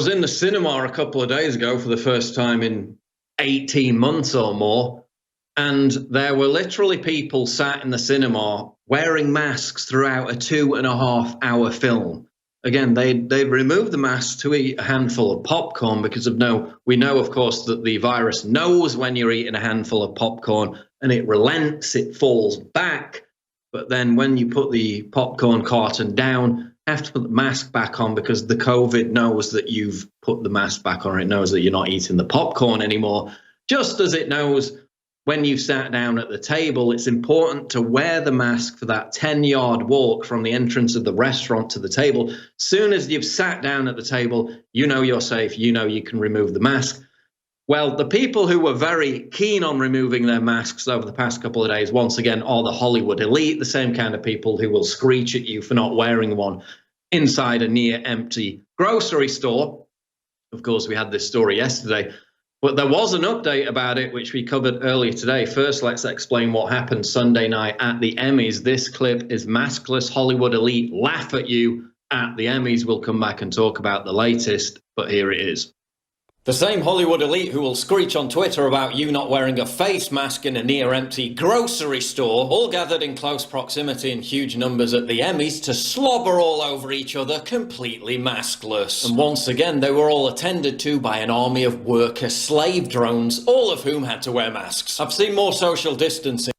was in the cinema a couple of days ago for the first time in 18 months or more, and there were literally people sat in the cinema wearing masks throughout a 2.5 hour film. Again, they'd removed the masks to eat a handful of popcorn because we know, of course, that the virus knows when you're eating a handful of popcorn and it relents, it falls back. But then when you put the popcorn carton down, you have to put the mask back on because the COVID knows that you've put the mask back on. It knows that you're not eating the popcorn anymore. Just as it knows when you've sat down at the table, it's important to wear the mask for that 10-yard walk from the entrance of the restaurant to the table. Soon as you've sat down at the table, you know you're safe. You know you can remove the mask. Well, the people who were very keen on removing their masks over the past couple of days, once again, are the Hollywood elite, the same kind of people who will screech at you for not wearing one inside a near empty grocery store. Of course, we had this story yesterday, but there was an update about it, which we covered earlier today. First, let's explain what happened Sunday night at the Emmys. This clip is maskless Hollywood elite laugh at you at the Emmys. We'll come back and talk about the latest, but here it is. The same Hollywood elite who will screech on Twitter about you not wearing a face mask in a near-empty grocery store all gathered in close proximity in huge numbers at the Emmys to slobber all over each other completely maskless. And once again, they were all attended to by an army of worker slave drones, all of whom had to wear masks. I've seen more social distancing.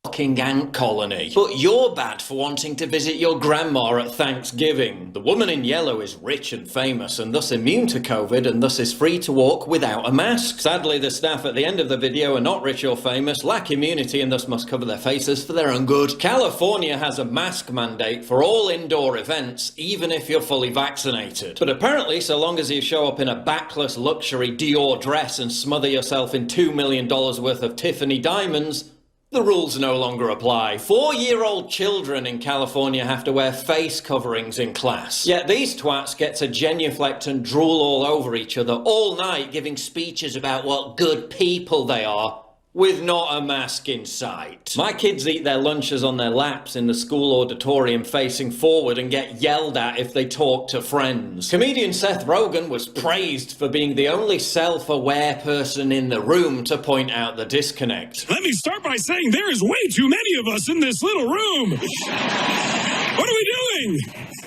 Fucking ant colony. But you're bad for wanting to visit your grandma at Thanksgiving. The woman in yellow is rich and famous and thus immune to COVID and thus is free to walk without a mask. Sadly, the staff at the end of the video are not rich or famous, lack immunity and thus must cover their faces for their own good. California has a mask mandate for all indoor events, even if you're fully vaccinated. But apparently, so long as you show up in a backless luxury Dior dress and smother yourself in $2 million worth of Tiffany diamonds, the rules no longer apply. 4-year-old children in California have to wear face coverings in class. Yet these twats get to genuflect and drool all over each other all night giving speeches about what good people they are, with not a mask in sight. My kids eat their lunches on their laps in the school auditorium facing forward and get yelled at if they talk to friends. Comedian Seth Rogen was praised for being the only self-aware person in the room to point out the disconnect. Let me start by saying there is way too many of us in this little room. What are we doing?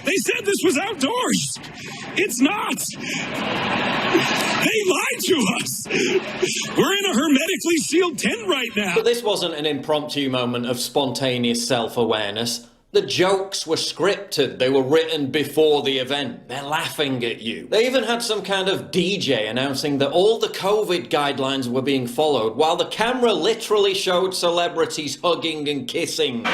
They said this was outdoors. It's not. They lied to us. We're in a hermetically sealed tent right now. But this wasn't an impromptu moment of spontaneous self-awareness. The jokes were scripted. They were written before the event. They're laughing at you. They even had some kind of DJ announcing that all the COVID guidelines were being followed, while the camera literally showed celebrities hugging and kissing.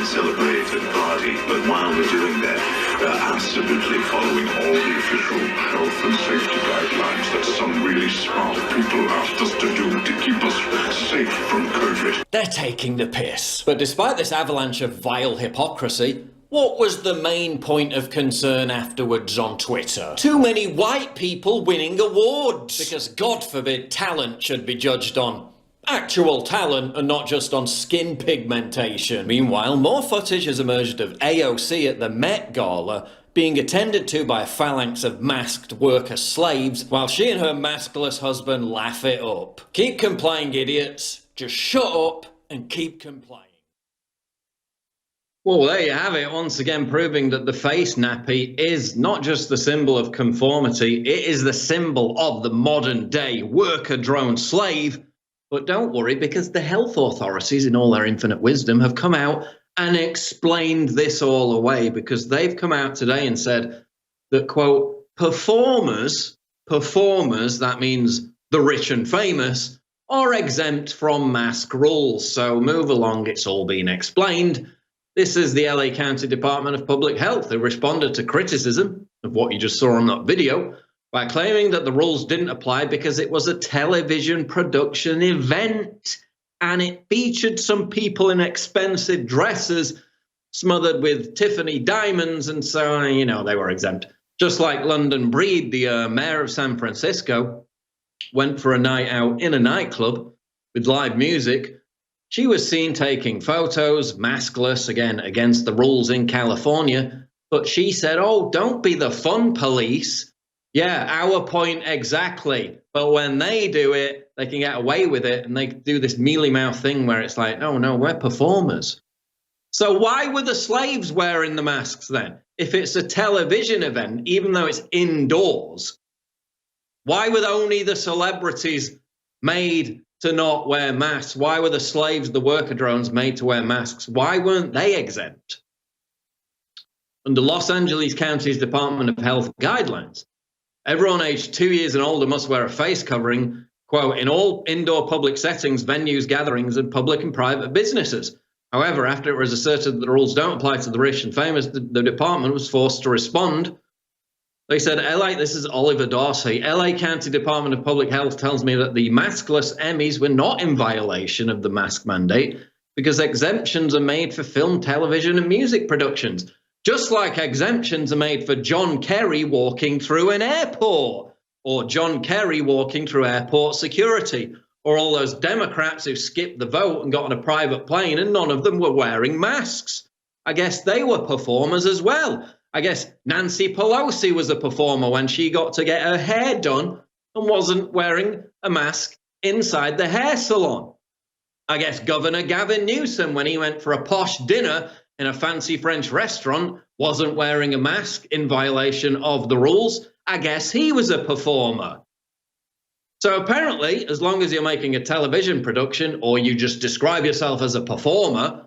Celebrate and party, but while we're doing that, we're absolutely following all the official health and safety guidelines that some really smart people asked us to do to keep us safe from COVID. They're taking the piss. But despite this avalanche of vile hypocrisy, what was the main point of concern afterwards on Twitter? Too many white people winning awards. Because God forbid talent should be judged on actual talent and not just on skin pigmentation. Meanwhile, more footage has emerged of AOC at the Met Gala being attended to by a phalanx of masked worker slaves while she and her maskless husband laugh it up. Keep complying, idiots. Just shut up and keep complying. Well, there you have it, once again proving that the face nappy is not just the symbol of conformity, it is the symbol of the modern day worker drone slave. But don't worry, because the health authorities, in all their infinite wisdom, have come out and explained this all away, because they've come out today and said that, quote, performers, that means the rich and famous, are exempt from mask rules. So move along, it's all been explained. This is the LA County Department of Public Health who responded to criticism of what you just saw on that video by claiming that the rules didn't apply because it was a television production event and it featured some people in expensive dresses smothered with Tiffany diamonds, and so, you know, they were exempt. Just like London Breed, the mayor of San Francisco, went for a night out in a nightclub with live music. She was seen taking photos, maskless, again, against the rules in California. But she said, oh, don't be the fun police. Yeah, our point exactly. But when they do it, they can get away with it. And they do this mealy mouth thing where it's like, oh, no, we're performers. So why were the slaves wearing the masks then? If it's a television event, even though it's indoors, why were only the celebrities made to not wear masks? Why were the slaves, the worker drones, made to wear masks? Why weren't they exempt? Under Los Angeles County's Department of Health guidelines, everyone aged 2 years and older must wear a face covering, quote, in all indoor public settings, venues, gatherings, and public and private businesses. However, after it was asserted that the rules don't apply to the rich and famous, the department was forced to respond. They said, this is Oliver Dorsey, LA County Department of Public Health tells me that the maskless Emmys were not in violation of the mask mandate because exemptions are made for film, television, and music productions, just like exemptions are made for John Kerry walking through an airport, or John Kerry walking through airport security, or all those Democrats who skipped the vote and got on a private plane and none of them were wearing masks. I guess they were performers as well. I guess Nancy Pelosi was a performer when she got to get her hair done and wasn't wearing a mask inside the hair salon. I guess Governor Gavin Newsom, when he went for a posh dinner in a fancy French restaurant, wasn't wearing a mask in violation of the rules. I guess he was a performer. So apparently, as long as you're making a television production or you just describe yourself as a performer,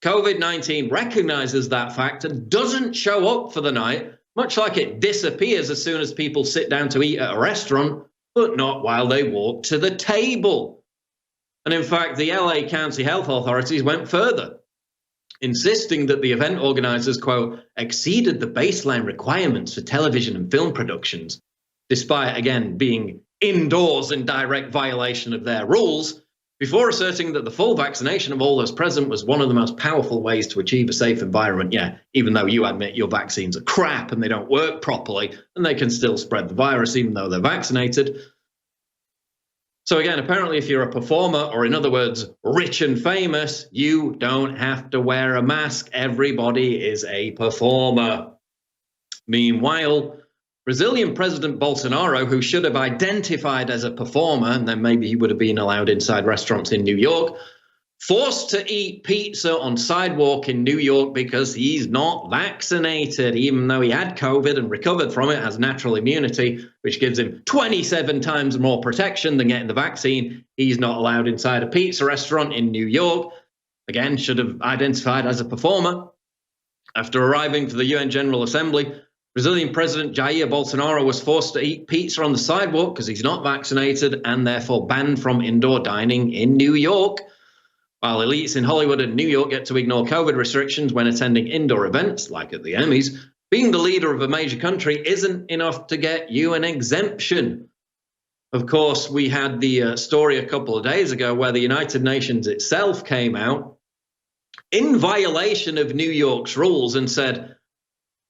COVID-19 recognizes that fact and doesn't show up for the night, much like it disappears as soon as people sit down to eat at a restaurant, but not while they walk to the table. And in fact, the LA County Health Authorities went further, insisting that the event organizers, quote, exceeded the baseline requirements for television and film productions, despite, again, being indoors in direct violation of their rules, before asserting that the full vaccination of all those present was one of the most powerful ways to achieve a safe environment. Yeah, even though you admit your vaccines are crap and they don't work properly, and they can still spread the virus even though they're vaccinated. So again, apparently if you're a performer, or in other words, rich and famous, you don't have to wear a mask. Everybody is a performer. Meanwhile, Brazilian President Bolsonaro, who should have identified as a performer, and then maybe he would have been allowed inside restaurants in New York, forced to eat pizza on sidewalk in New York because he's not vaccinated, even though he had COVID and recovered from it, has natural immunity, which gives him 27 times more protection than getting the vaccine. He's not allowed inside a pizza restaurant in New York. Again, should have identified as a performer. After arriving for the UN General Assembly, Brazilian President Jair Bolsonaro was forced to eat pizza on the sidewalk because he's not vaccinated and therefore banned from indoor dining in New York. While elites in Hollywood and New York get to ignore COVID restrictions when attending indoor events, like at the Emmys, being the leader of a major country isn't enough to get you an exemption. Of course, we had the story a couple of days ago where the United Nations itself came out in violation of New York's rules and said,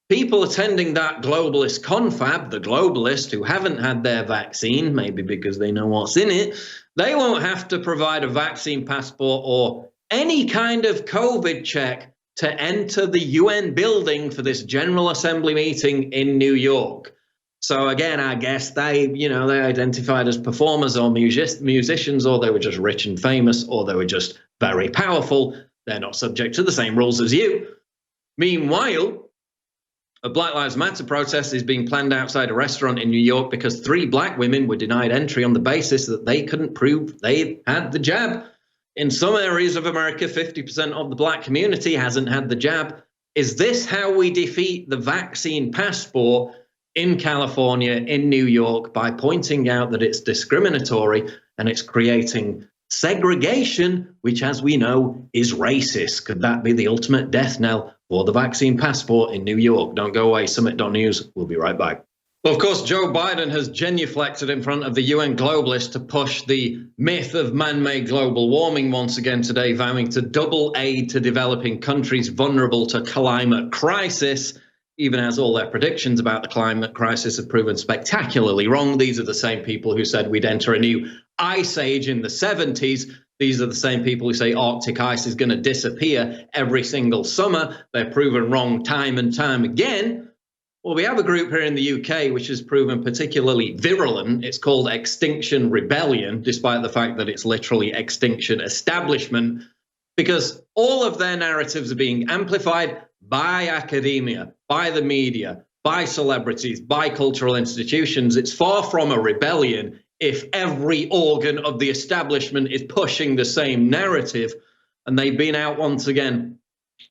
people attending that globalist confab, the globalists who haven't had their vaccine, maybe because they know what's in it, they won't have to provide a vaccine passport or any kind of COVID check to enter the UN building for this General Assembly meeting in New York. So again, I guess they identified as performers or musicians, or they were just rich and famous, or they were just very powerful. They're not subject to the same rules as you. Meanwhile, a Black Lives Matter protest is being planned outside a restaurant in New York because 3 black women were denied entry on the basis that they couldn't prove they had the jab. In some areas of America, 50% of the black community hasn't had the jab. Is this how we defeat the vaccine passport in California, in New York, by pointing out that it's discriminatory and it's creating segregation, which, as we know, is racist? Could that be the ultimate death knell for the vaccine passport in New York? Don't go away. Summit.news. We'll be right back. Well, of course, Joe Biden has genuflected in front of the UN globalists to push the myth of man-made global warming once again today, vowing to double aid to developing countries vulnerable to climate crisis, even as all their predictions about the climate crisis have proven spectacularly wrong. These are the same people who said we'd enter a new ice age in the 70s. These are the same people who say Arctic ice is going to disappear every single summer. They're proven wrong time and time again. Well, we have a group here in the UK which has proven particularly virulent. It's called Extinction Rebellion, despite the fact that it's literally Extinction Establishment, because all of their narratives are being amplified by academia, by the media, by celebrities, by cultural institutions. It's far from a rebellion if every organ of the establishment is pushing the same narrative. And they've been out once again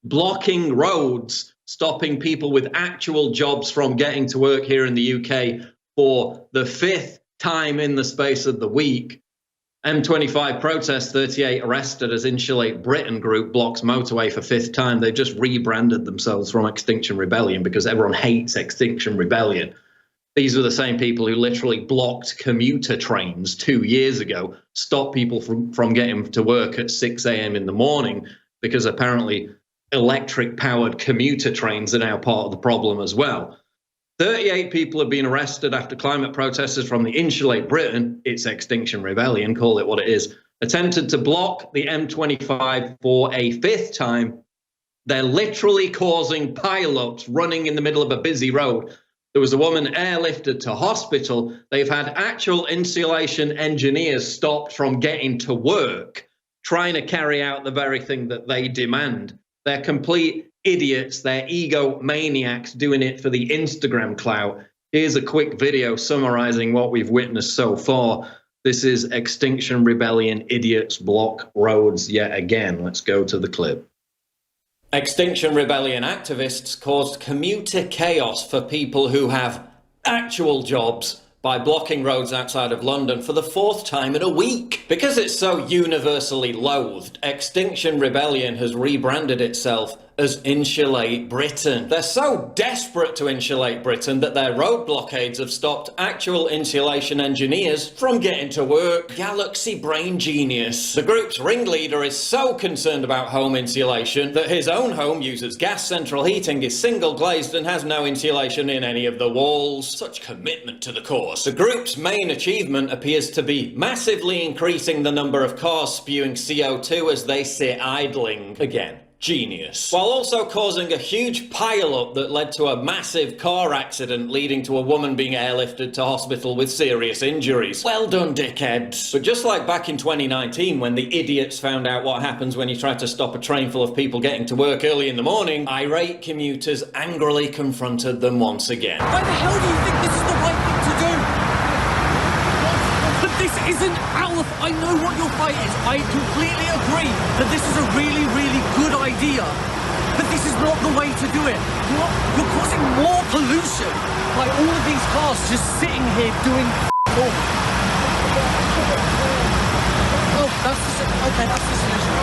blocking roads, stopping people with actual jobs from getting to work here in the UK for the 5th time in the space of the week. M25 protests, 38 arrested as Insulate Britain group blocks motorway for 5th time. They've just rebranded themselves from Extinction Rebellion because everyone hates Extinction Rebellion. These are the same people who literally blocked commuter trains 2 years ago, stopped people from getting to work at 6 a.m. in the morning, because apparently electric-powered commuter trains are now part of the problem as well. 38 people have been arrested after climate protesters from the Insulate Britain, it's Extinction Rebellion, call it what it is, attempted to block the M25 for a 5th time. They're literally causing pile-ups running in the middle of a busy road. There was a woman airlifted to hospital. They've had actual insulation engineers stopped from getting to work, trying to carry out the very thing that they demand. They're complete idiots. They're egomaniacs doing it for the Instagram clout. Here's a quick video summarizing what we've witnessed so far. This is Extinction Rebellion idiots block roads yet again. Let's go to the clip. Extinction Rebellion activists caused commuter chaos for people who have actual jobs by blocking roads outside of London for the 4th time in a week. Because it's so universally loathed, Extinction Rebellion has rebranded itself as Insulate Britain. They're so desperate to insulate Britain that their road blockades have stopped actual insulation engineers from getting to work. Galaxy brain genius. The group's ringleader is so concerned about home insulation that his own home uses gas central heating, is single glazed and has no insulation in any of the walls. Such commitment to the cause. The group's main achievement appears to be massively increasing the number of cars spewing CO2 as they sit idling. Again, genius. While also causing a huge pile-up that led to a massive car accident leading to a woman being airlifted to hospital with serious injuries. Well done, dickheads. But just like back in 2019 when the idiots found out what happens when you try to stop a train full of people getting to work early in the morning, irate commuters angrily confronted them once again. Why the hell do you think this is the right thing to do? But this isn't our... I know what your fight is. I completely agree that this is a really, really good idea. But this is not the way to do it. You're causing more pollution by all of these cars just sitting here doing all. Oh, that's the solution.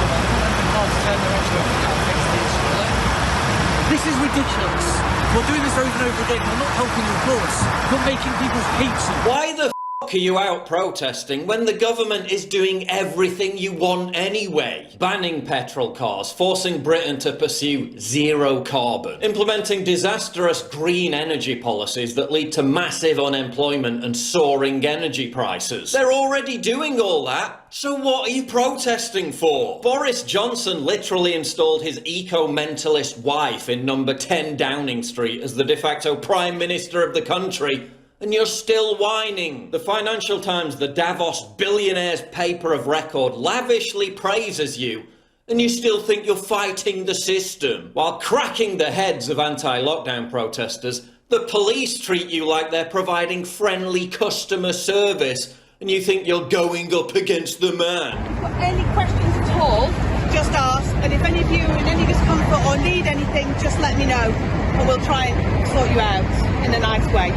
This is ridiculous. You're doing this over and over again. You're not helping your cause. You're making people hate you. Why the f*** are you out protesting when the government is doing everything you want anyway? Banning petrol cars, forcing Britain to pursue zero carbon, implementing disastrous green energy policies that lead to massive unemployment and soaring energy prices. They're already doing all that. So what are you protesting for? Boris Johnson literally installed his eco-mentalist wife in number 10 Downing Street as the de facto Prime Minister of the country, and you're still whining. The Financial Times, the Davos billionaires' paper of record, lavishly praises you, and you still think you're fighting the system. While cracking the heads of anti-lockdown protesters, the police treat you like they're providing friendly customer service, and you think you're going up against the man. If you've got any questions at all, just ask, and if any of you are in any discomfort or need anything, just let me know, and we'll try and sort you out in a nice way.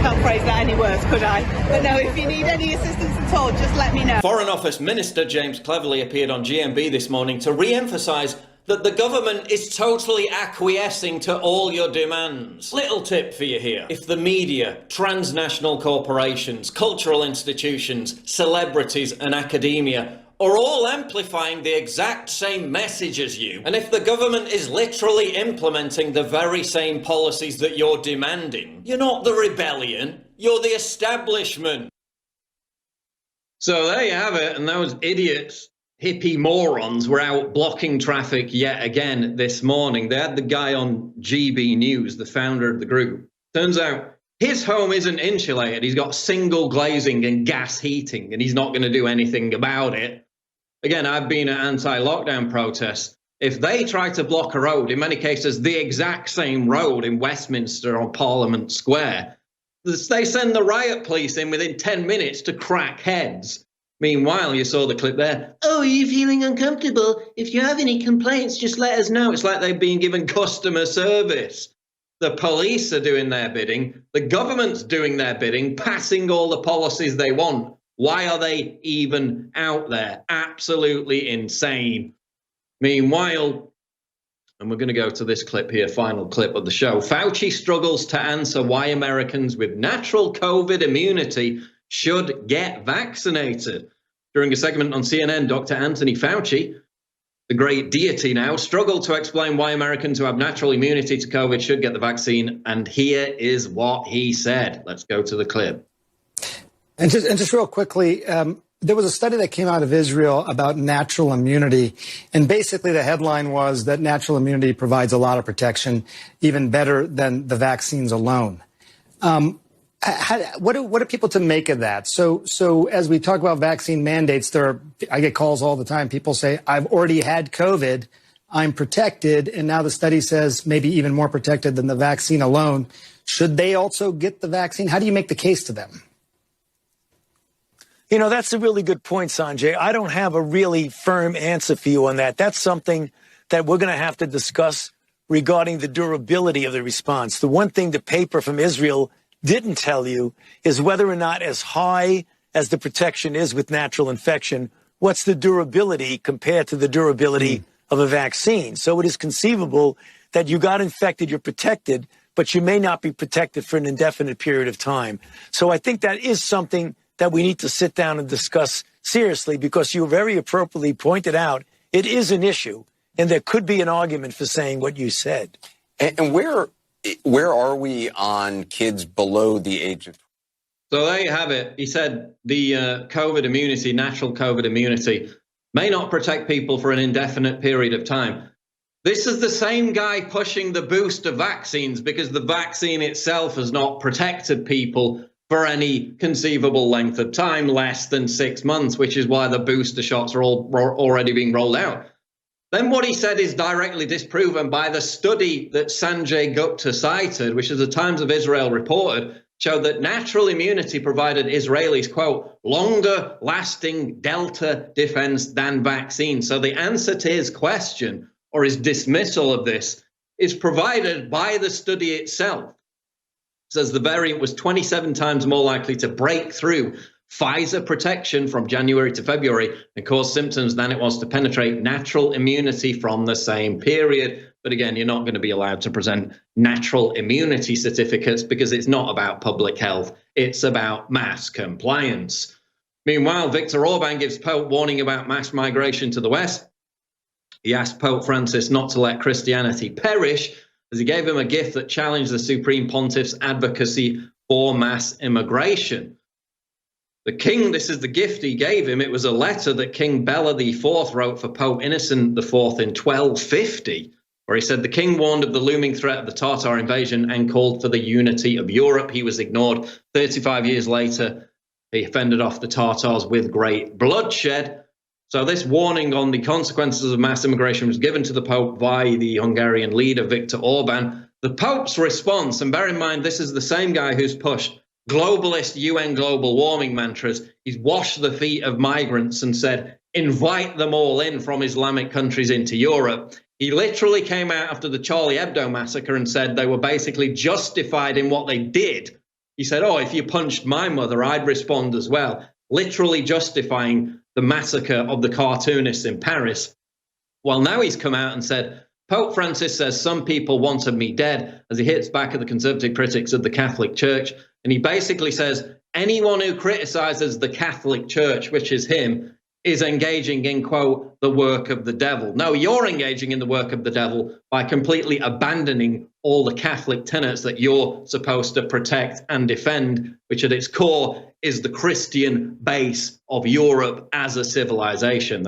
Can't phrase that any worse, could I? But no, if you need any assistance at all, just let me know. Foreign Office Minister James Cleverly appeared on GMB this morning to re-emphasise that the government is totally acquiescing to all your demands. Little tip for you here. If the media, transnational corporations, cultural institutions, celebrities and academia are all amplifying the exact same message as you, and if the government is literally implementing the very same policies that you're demanding, you're not the rebellion, you're the establishment. So there you have it, and those idiots hippie morons were out blocking traffic yet again this morning. They had the guy on GB News, the founder of the group. Turns out his home isn't insulated. He's got single glazing and gas heating, and he's not going to do anything about it. Again, I've been at anti-lockdown protests. If they try to block a road, in many cases the exact same road in Westminster on Parliament Square, they send the riot police in within 10 minutes to crack heads. Meanwhile, you saw the clip there. Oh, are you feeling uncomfortable? If you have any complaints, just let us know. It's like they've been given customer service. The police are doing their bidding. The government's doing their bidding, passing all the policies they want. Why are they even out there? Absolutely insane. Meanwhile, and we're going to go to this clip here, final clip of the show. Fauci struggles to answer why Americans with natural COVID immunity should get vaccinated. During a segment on CNN, Dr. Anthony Fauci, the great deity now, struggled to explain why Americans who have natural immunity to COVID should get the vaccine. And here is what he said. Let's go to the clip. And just real quickly, there was a study that came out of Israel about natural immunity. And basically the headline was that natural immunity provides a lot of protection, even better than the vaccines alone. What are people to make of that? So as we talk about vaccine mandates, I get calls all the time. People say, I've already had COVID, I'm protected, and now the study says maybe even more protected than the vaccine alone. Should they also get the vaccine? How do you make the case to them? You know, that's a really good point, Sanjay. I don't have a really firm answer for you on that. That's something that we're going to have to discuss regarding the durability of the response. The one thing the paper from Israel didn't tell you is whether or not, as high as the protection is with natural infection, what's the durability compared to the durability of a vaccine. So it is conceivable that you got infected, you're protected, but you may not be protected for an indefinite period of time. So I think that is something that we need to sit down and discuss seriously, because you very appropriately pointed out it is an issue, and there could be an argument for saying what you said. And where are we on kids below the age of 12? So there you have it. He said the COVID immunity, natural COVID immunity, may not protect people for an indefinite period of time. This is the same guy pushing the booster vaccines because the vaccine itself has not protected people for any conceivable length of time, less than 6 months, which is why the booster shots are already being rolled out. Then what he said is directly disproven by the study that Sanjay Gupta cited, which, as the Times of Israel reported, showed that natural immunity provided Israelis, quote, longer lasting Delta defense than vaccines. So the answer to his question, or his dismissal of this, is provided by the study itself. It says the variant was 27 times more likely to break through Pfizer protection from January to February and cause symptoms than it was to penetrate natural immunity from the same period. But again, you're not going to be allowed to present natural immunity certificates because it's not about public health. It's about mass compliance. Meanwhile, Viktor Orban gives Pope warning about mass migration to the West. He asked Pope Francis not to let Christianity perish, as he gave him a gift that challenged the Supreme Pontiff's advocacy for mass immigration. The king, this is the gift he gave him. It was a letter that King Bela IV wrote for Pope Innocent IV in 1250, where he said the king warned of the looming threat of the Tartar invasion and called for the unity of Europe. He was ignored. 35 years later, he fended off the Tartars with great bloodshed. So this warning on the consequences of mass immigration was given to the Pope by the Hungarian leader, Viktor Orban. The Pope's response, and bear in mind, this is the same guy who's pushed globalist UN global warming mantras. He's washed the feet of migrants and said, invite them all in from Islamic countries into Europe. He literally came out after the Charlie Hebdo massacre and said they were basically justified in what they did. He said, oh, if you punched my mother, I'd respond as well. Literally justifying the massacre of the cartoonists in Paris. Well, now he's come out and said, Pope Francis says some people wanted me dead, as he hits back at the conservative critics of the Catholic Church. And he basically says anyone who criticizes the Catholic Church, which is him, is engaging in, quote, the work of the devil. No, you're engaging in the work of the devil by completely abandoning all the Catholic tenets that you're supposed to protect and defend, which at its core is the Christian base of Europe as a civilization.